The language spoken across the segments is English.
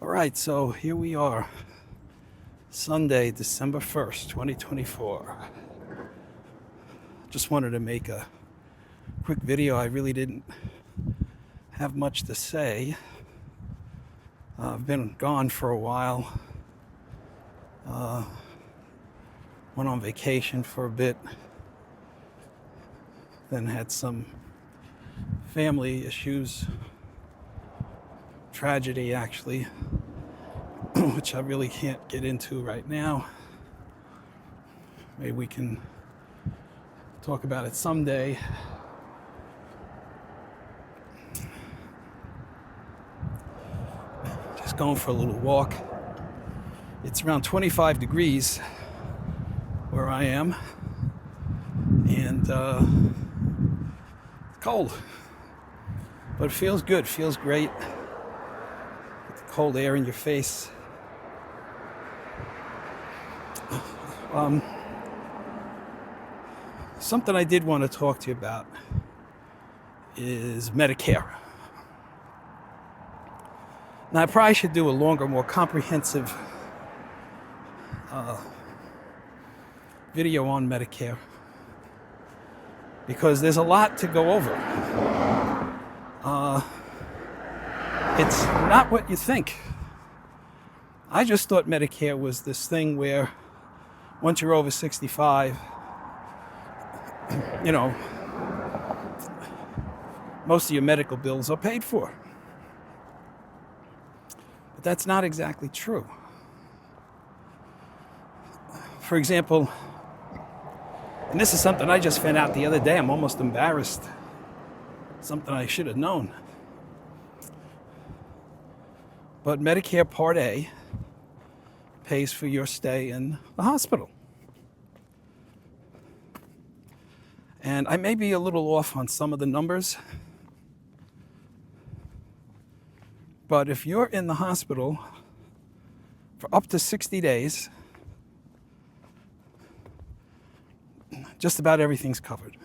All right, so here we are, Sunday, December 1st, 2024. Just wanted to make a quick video. I really didn't have much to say. I've been gone for a while. Went on vacation for a bit. Then had some family issues. Tragedy, actually, which I really can't get into right now. Maybe we can talk about it someday. Just going for a little walk. It's around 25 degrees where I am, and it's cold, but it feels good, feels great. Cold air in your face. Something I did want to talk to you about is Medicare. Now, I probably should do a longer, more comprehensive video on Medicare, because there's a lot to go over. It's not what you think. I just thought Medicare was this thing where once you're over 65, most of your medical bills are paid for. But that's not exactly true. For example, and this is something I just found out the other day, I'm almost embarrassed. Something I should have known. But Medicare Part A pays for your stay in the hospital. And I may be a little off on some of the numbers, but if you're in the hospital for up to 60 days, just about everything's covered.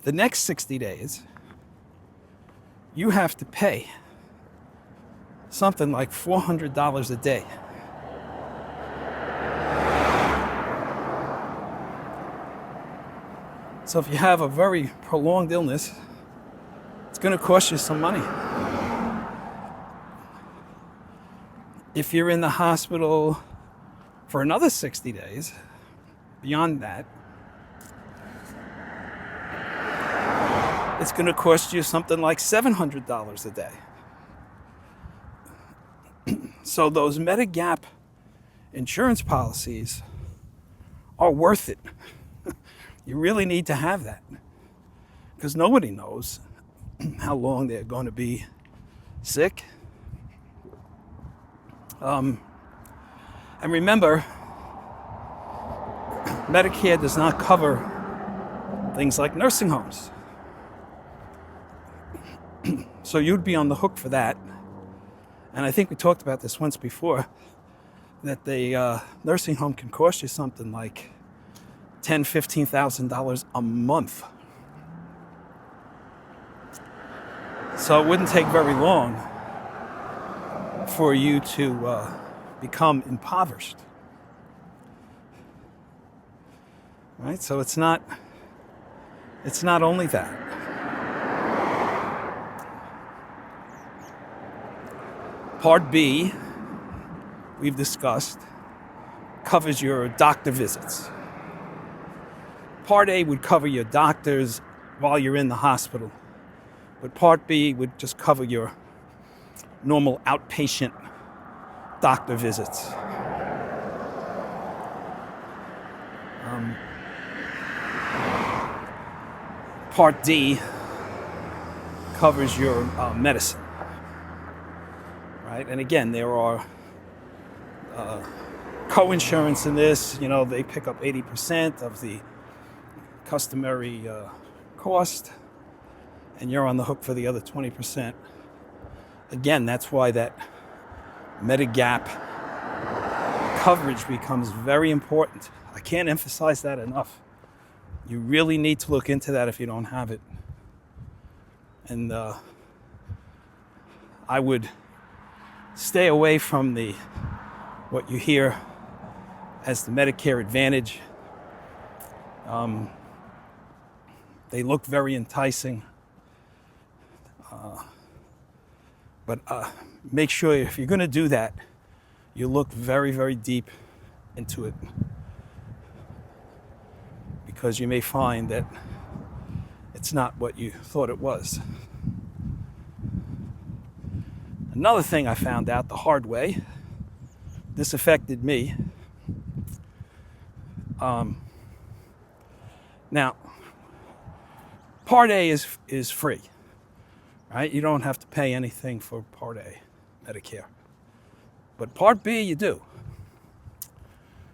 The next 60 days, you have to pay something like $400 a day. So if you have a very prolonged illness, it's going to cost you some money. If you're in the hospital for another 60 days, beyond that, it's going to cost you something like $700 a day. So those Medigap insurance policies are worth it. You really need to have that, because nobody knows how long they're going to be sick. And remember, Medicare does not cover things like nursing homes. So you'd be on the hook for that. And I think we talked about this once before, that the nursing home can cost you something like $10,000, $15,000 a month. So it wouldn't take very long for you to become impoverished. Right? So it's not only that. Part B, we've discussed, covers your doctor visits. Part A would cover your doctors while you're in the hospital, but Part B would just cover your normal outpatient doctor visits. Part D covers your medicine. Right? And again, there are co-insurance in this. They pick up 80% of the customary cost, and you're on the hook for the other 20%. Again, that's why that Medigap coverage becomes very important. I can't emphasize that enough. You really need to look into that if you don't have it. And I would stay away from what you hear as the Medicare Advantage. They look very enticing. But make sure if you're going to do that, you look very, very deep into it. Because you may find that it's not what you thought it was. Another thing I found out the hard way, this affected me. Now, Part A is free, right? You don't have to pay anything for Part A, Medicare. But Part B, you do.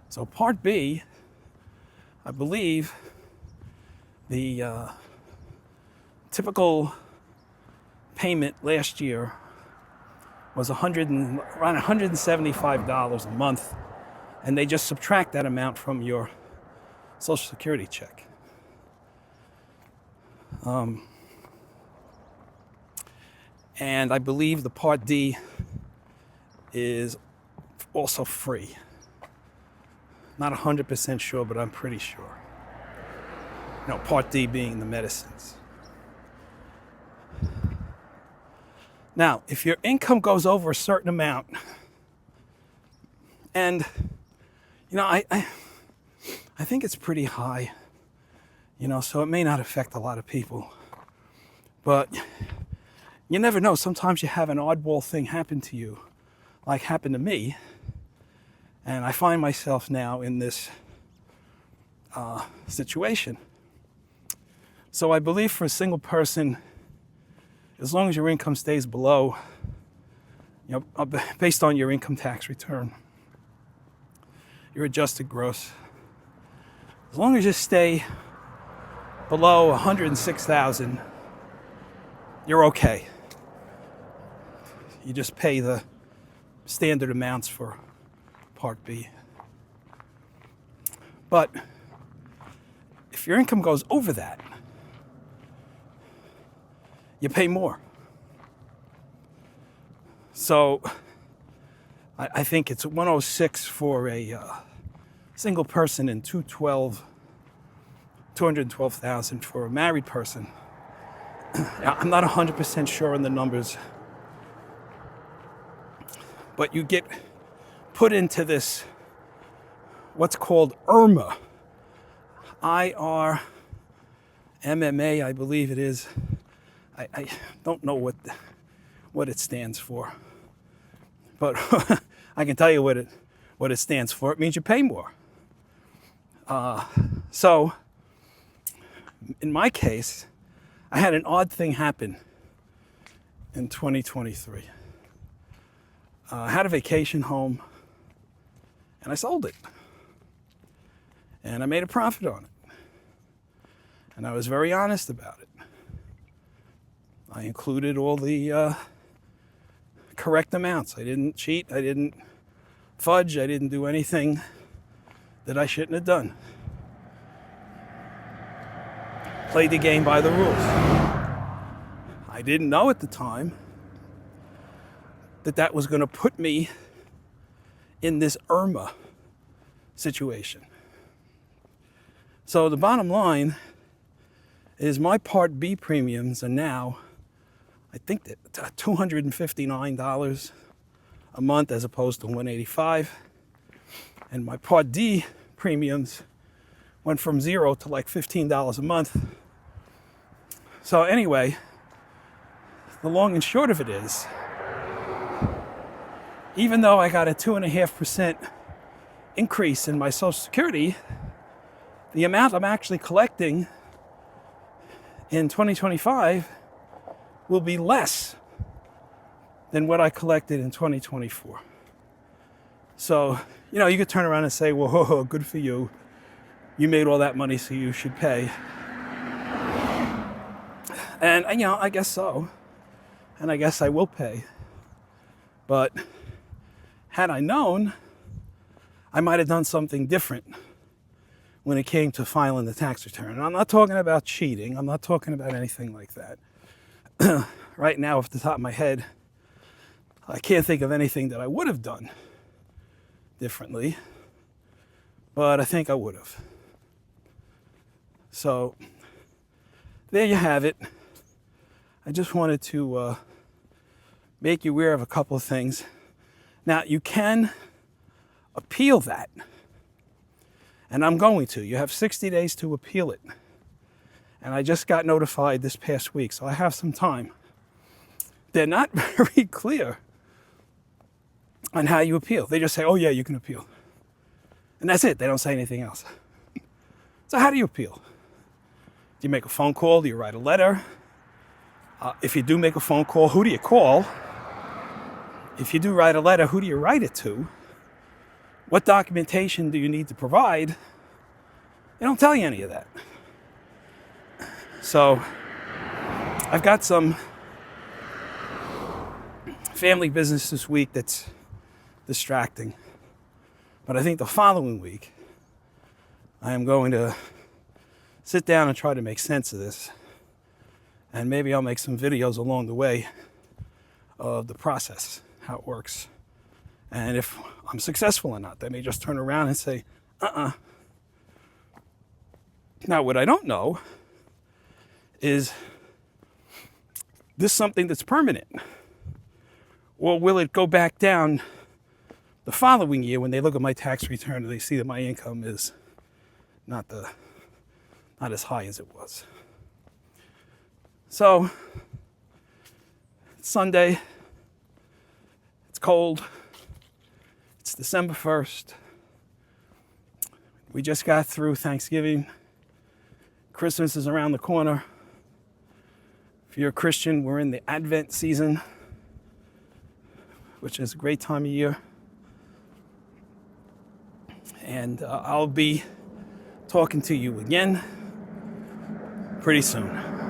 So Part B, I believe the typical payment last year was around $175 a month, and they just subtract that amount from your Social Security check. And I believe the Part D is also free. Not 100% sure, but I'm pretty sure. Part D being the medicines. Now, if your income goes over a certain amount, and I think it's pretty high, so it may not affect a lot of people, but you never know. Sometimes you have an oddball thing happen to you, like happened to me, and I find myself now in this situation. So I believe for a single person, as long as your income stays below, based on your income tax return, your adjusted gross, as long as you stay below 106,000, you're okay. You just pay the standard amounts for Part B. But if your income goes over that, you pay more. So I think it's 106 for a single person and 212,000 for a married person. I'm not 100% sure on the numbers, but you get put into this, what's called IRMA, IRMMA, I believe it is. I don't know what it stands for, but I can tell you what it stands for. It means you pay more. So, in my case, I had an odd thing happen in 2023. I had a vacation home, and I sold it. And I made a profit on it. And I was very honest about it. I included all the correct amounts. I didn't cheat. I didn't fudge. I didn't do anything that I shouldn't have done. Played the game by the rules. I didn't know at the time that was going to put me in this IRMA situation. So the bottom line is my Part B premiums are now, I think, that $259 a month as opposed to $185. And my Part D premiums went from $0 to like $15 a month. So anyway, the long and short of it is, even though I got a 2.5% increase in my Social Security, the amount I'm actually collecting in 2025 will be less than what I collected in 2024. So, you could turn around and say, well, good for you. You made all that money, so you should pay. And, I guess so. And I guess I will pay. But had I known, I might have done something different when it came to filing the tax return. And I'm not talking about cheating. I'm not talking about anything like that. right now, off the top of my head, I can't think of anything that I would have done differently, but I think I would have. So there you have it. I just wanted to make you aware of a couple of things. Now, you can appeal that, and I'm going to. You have 60 days to appeal it. And I just got notified this past week, so I have some time. They're not very clear on how you appeal. They just say, oh yeah, you can appeal. And that's it. They don't say anything else. So how do you appeal? Do you make a phone call? Do you write a letter? If you do make a phone call, who do you call? If you do write a letter, who do you write it to? What documentation do you need to provide? They don't tell you any of that. So I've got some family business this week that's distracting. But I think the following week, I am going to sit down and try to make sense of this. And maybe I'll make some videos along the way of the process, how it works. And if I'm successful or not, they may just turn around and say, Now, what I don't know is this something that's permanent? Or will it go back down the following year when they look at my tax return and they see that my income is not as high as it was? So, it's Sunday, it's cold, it's December 1st, we just got through Thanksgiving, Christmas is around the corner. If you're a Christian, we're in the Advent season, which is a great time of year. And I'll be talking to you again pretty soon.